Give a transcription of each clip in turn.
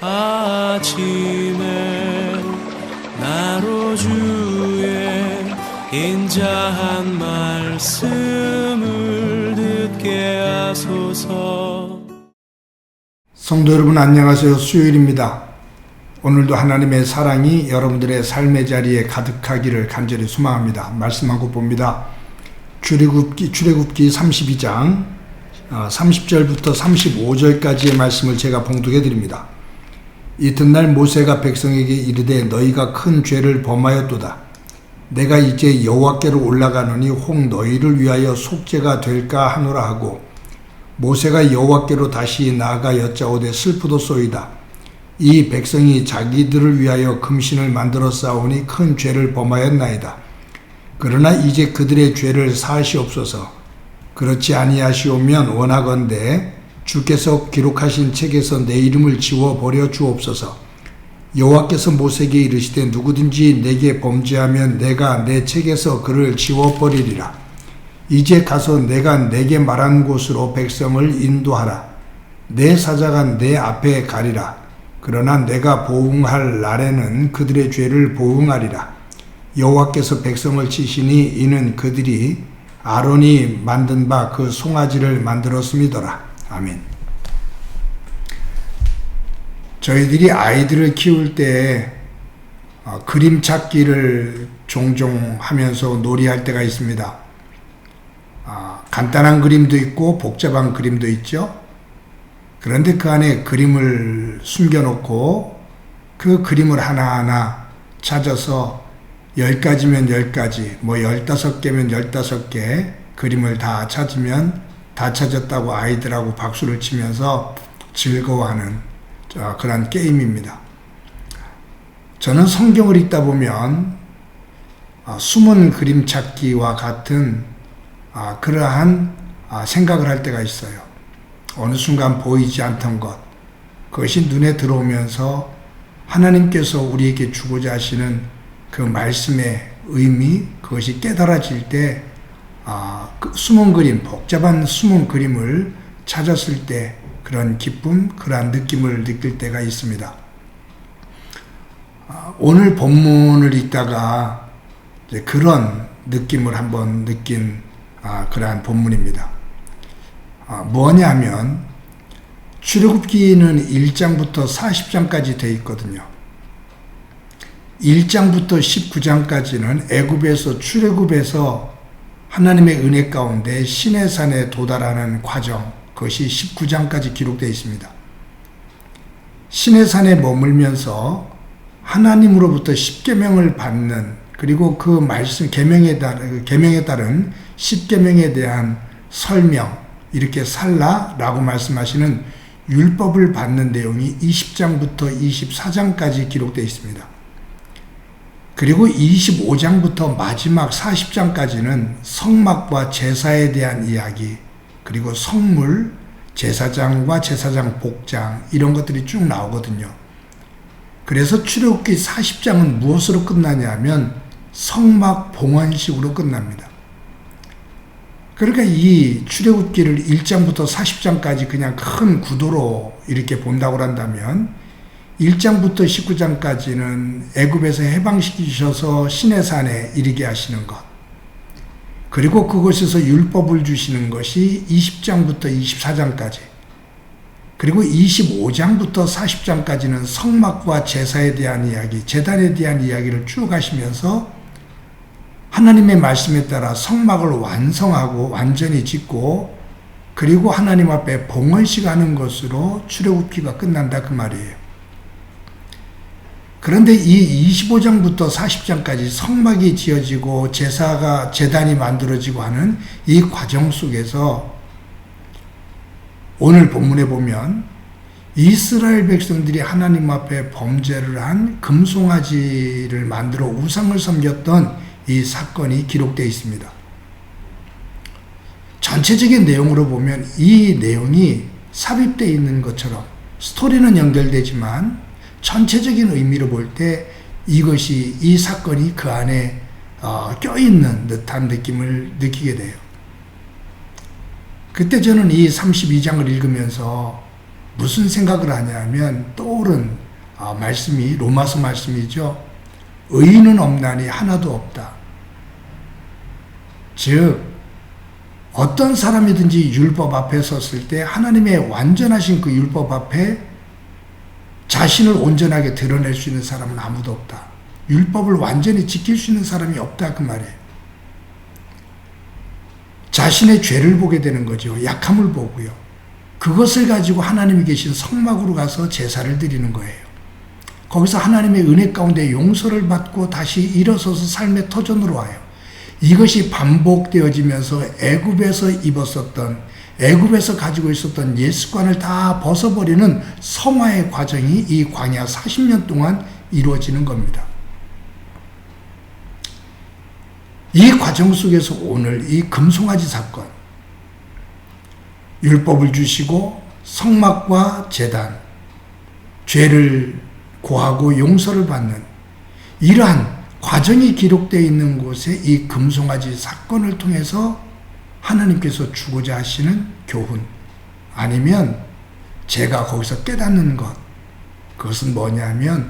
아침에 나로 주의 인자한 말씀을 듣게 하소서. 성도 여러분 안녕하세요. 수요일입니다. 오늘도 하나님의 사랑이 여러분들의 삶의 자리에 가득하기를 간절히 소망합니다. 말씀하고 봅니다. 출애굽기 32장 30절부터 35절까지의 말씀을 제가 봉독해 드립니다. 이튿날 모세가 백성에게 이르되 너희가 큰 죄를 범하였도다. 내가 이제 여호와께로 올라가노니 혹 너희를 위하여 속죄가 될까 하노라 하고 모세가 여호와께로 다시 나아가 여짜오되 슬프도소이다. 이 백성이 자기들을 위하여 금신을 만들어 싸우니 큰 죄를 범하였나이다. 그러나 이제 그들의 죄를 사하시옵소서. 그렇지 아니하시오면 원하건대 주께서 기록하신 책에서 내 이름을 지워버려 주옵소서. 여호와께서 모세에게 이르시되 누구든지 내게 범죄하면 내가 내 책에서 그를 지워버리리라. 이제 가서 내가 내게 말한 곳으로 백성을 인도하라. 내 사자가 내 앞에 가리라. 그러나 내가 보응할 날에는 그들의 죄를 보응하리라. 여호와께서 백성을 치시니 이는 그들이 아론이 만든 바 그 송아지를 만들었음이더라. 아멘. 저희들이 아이들을 키울 때 그림 찾기를 종종 하면서 놀이할 때가 있습니다. 간단한 그림도 있고 복잡한 그림도 있죠. 그런데 그 안에 그림을 숨겨놓고 그 그림을 하나하나 찾아서 10가지면 10가지, 15개면 15개 그림을 다 찾으면 다 찾았다고 아이들하고 박수를 치면서 즐거워하는 그런 게임입니다. 저는 성경을 읽다 보면 숨은 그림 찾기와 같은 그러한 생각을 할 때가 있어요. 어느 순간 보이지 않던 것, 그것이 눈에 들어오면서 하나님께서 우리에게 주고자 하시는 그 말씀의 의미, 그것이 깨달아질 때 그 숨은 그림, 복잡한 숨은 그림을 찾았을 때 그런 기쁨, 그러한 느낌을 느낄 때가 있습니다. 오늘 본문을 읽다가 이제 그런 느낌을 한번 느낀 그러한 본문입니다. 뭐냐면 출애굽기는 1장부터 40장까지 되어 있거든요. 1장부터 19장까지는 애굽에서 출애굽해서 하나님의 은혜 가운데 시내산에 도달하는 과정, 그것이 19장까지 기록되어 있습니다. 시내산에 머물면서 하나님으로부터 십계명을 받는, 그리고 그 말씀 계명에 따른 십계명에 대한 설명, 이렇게 살라라고 말씀하시는 율법을 받는 내용이 20장부터 24장까지 기록되어 있습니다. 그리고 25장부터 마지막 40장까지는 성막과 제사에 대한 이야기, 그리고 성물, 제사장과 제사장 복장, 이런 것들이 쭉 나오거든요. 그래서 출애굽기 40장은 무엇으로 끝나냐면 성막 봉헌식으로 끝납니다. 그러니까 이 출애굽기를 1장부터 40장까지 그냥 큰 구도로 이렇게 본다고 한다면 1장부터 19장까지는 애굽에서 해방시키셔서 시내산에 이르게 하시는 것, 그리고 그곳에서 율법을 주시는 것이 20장부터 24장까지, 그리고 25장부터 40장까지는 성막과 제사에 대한 이야기, 제단에 대한 이야기를 쭉 하시면서 하나님의 말씀에 따라 성막을 완성하고 완전히 짓고, 그리고 하나님 앞에 봉헌식 하는 것으로 출애굽기가 끝난다, 그 말이에요. 그런데 이 25장부터 40장까지 성막이 지어지고 제단이 만들어지고 하는 이 과정 속에서 오늘 본문에 보면 이스라엘 백성들이 하나님 앞에 범죄를 한 금송아지를 만들어 우상을 섬겼던 이 사건이 기록되어 있습니다. 전체적인 내용으로 보면 이 내용이 삽입되어 있는 것처럼 스토리는 연결되지만 전체적인 의미로 볼 때 이것이, 이 사건이 그 안에 껴있는 듯한 느낌을 느끼게 돼요. 그때 저는 이 32장을 읽으면서 무슨 생각을 하냐면 떠오른 말씀이 로마서 말씀이죠. 의인은 없나니 하나도 없다. 즉 어떤 사람이든지 율법 앞에 섰을 때 하나님의 완전하신 그 율법 앞에 자신을 온전하게 드러낼 수 있는 사람은 아무도 없다. 율법을 완전히 지킬 수 있는 사람이 없다 그 말이에요. 자신의 죄를 보게 되는 거죠. 약함을 보고요. 그것을 가지고 하나님이 계신 성막으로 가서 제사를 드리는 거예요. 거기서 하나님의 은혜 가운데 용서를 받고 다시 일어서서 삶의 터전으로 와요. 이것이 반복되어지면서 애굽에서 가지고 있었던 옛습관을 다 벗어버리는 성화의 과정이 이 광야 40년 동안 이루어지는 겁니다. 이 과정 속에서 오늘 이 금송아지 사건, 율법을 주시고 성막과 제단, 죄를 고하고 용서를 받는 이러한 과정이 기록되어 있는 곳에 이 금송아지 사건을 통해서 하나님께서 주고자 하시는 교훈, 아니면 제가 거기서 깨닫는 것, 그것은 뭐냐면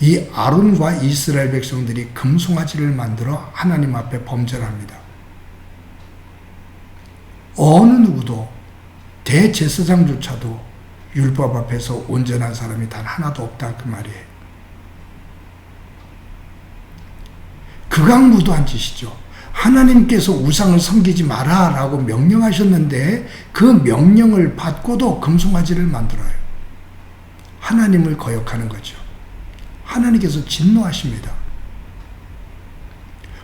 이 아론과 이스라엘 백성들이 금송아지를 만들어 하나님 앞에 범죄합니다. 어느 누구도 대제사장조차도 율법 앞에서 온전한 사람이 단 하나도 없다 그 말이에요. 극악무도한 짓이죠. 하나님께서 우상을 섬기지 마라 라고 명령하셨는데 그 명령을 받고도 금송아지를 만들어요. 하나님을 거역하는 거죠. 하나님께서 진노하십니다.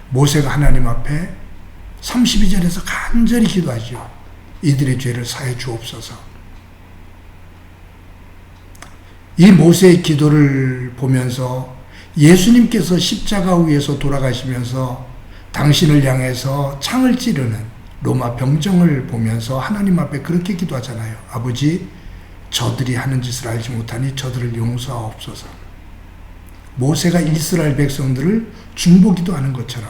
모세가 하나님 앞에 32절에서 간절히 기도하죠. 이들의 죄를 사해 주옵소서. 이 모세의 기도를 보면서 예수님께서 십자가 위에서 돌아가시면서 당신을 향해서 창을 찌르는 로마 병정을 보면서 하나님 앞에 그렇게 기도하잖아요. 아버지, 저들이 하는 짓을 알지 못하니 저들을 용서하옵소서. 모세가 이스라엘 백성들을 중보기도 하는 것처럼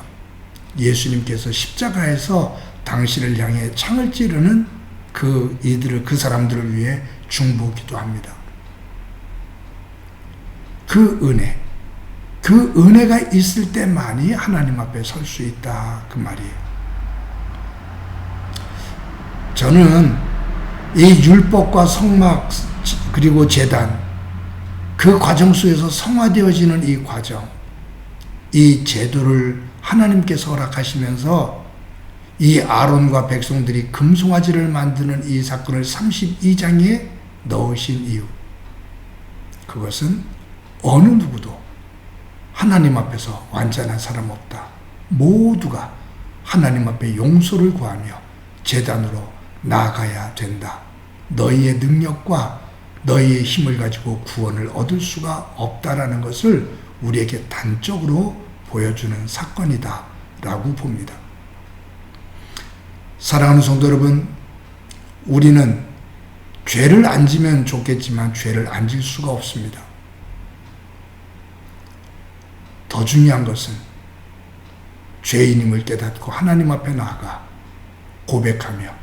예수님께서 십자가에서 당신을 향해 창을 찌르는 그 사람들을 위해 중보기도 합니다. 그 은혜가 있을 때만이 하나님 앞에 설 수 있다 그 말이에요. 저는 이 율법과 성막 그리고 제단, 그 과정 속에서 성화되어지는 이 과정, 이 제도를 하나님께서 허락하시면서 이 아론과 백성들이 금송아지를 만드는 이 사건을 32장에 넣으신 이유, 그것은 어느 누구도 하나님 앞에서 완전한 사람 없다. 모두가 하나님 앞에 용서를 구하며 제단으로 나아가야 된다. 너희의 능력과 너희의 힘을 가지고 구원을 얻을 수가 없다라는 것을 우리에게 단적으로 보여주는 사건이다 라고 봅니다. 사랑하는 성도 여러분, 우리는 죄를 안 지면 좋겠지만 죄를 안 질 수가 없습니다. 더 중요한 것은 죄인임을 깨닫고 하나님 앞에 나아가 고백하며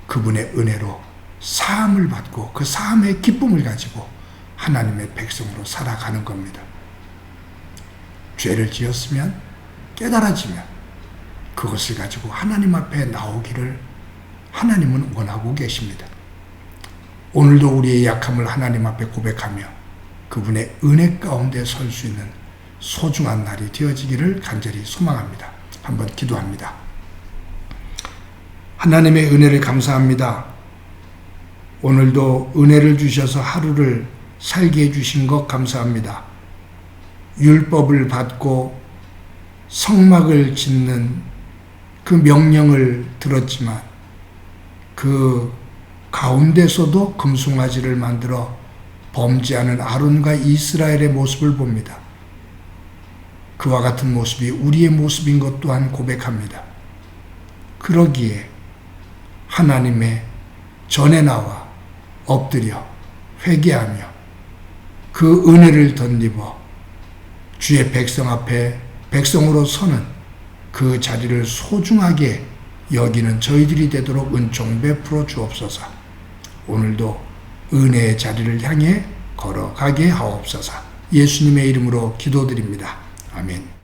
그분의 은혜로 사함을 받고 그 사함의 기쁨을 가지고 하나님의 백성으로 살아가는 겁니다. 죄를 지었으면 깨달아지면 그것을 가지고 하나님 앞에 나오기를 하나님은 원하고 계십니다. 오늘도 우리의 약함을 하나님 앞에 고백하며 그분의 은혜 가운데 설 수 있는 소중한 날이 되어지기를 간절히 소망합니다. 한번 기도합니다. 하나님의 은혜를 감사합니다. 오늘도 은혜를 주셔서 하루를 살게 해주신 것 감사합니다. 율법을 받고 성막을 짓는 그 명령을 들었지만 그 가운데서도 금송아지를 만들어 범죄하는 아론과 이스라엘의 모습을 봅니다. 그와 같은 모습이 우리의 모습인 것 또한 고백합니다. 그러기에 하나님의 전에 나와 엎드려 회개하며 그 은혜를 덧입어 주의 백성 앞에 백성으로 서는 그 자리를 소중하게 여기는 저희들이 되도록 은총 베풀어 주옵소서. 오늘도 은혜의 자리를 향해 걸어가게 하옵소서. 예수님의 이름으로 기도드립니다. 아멘.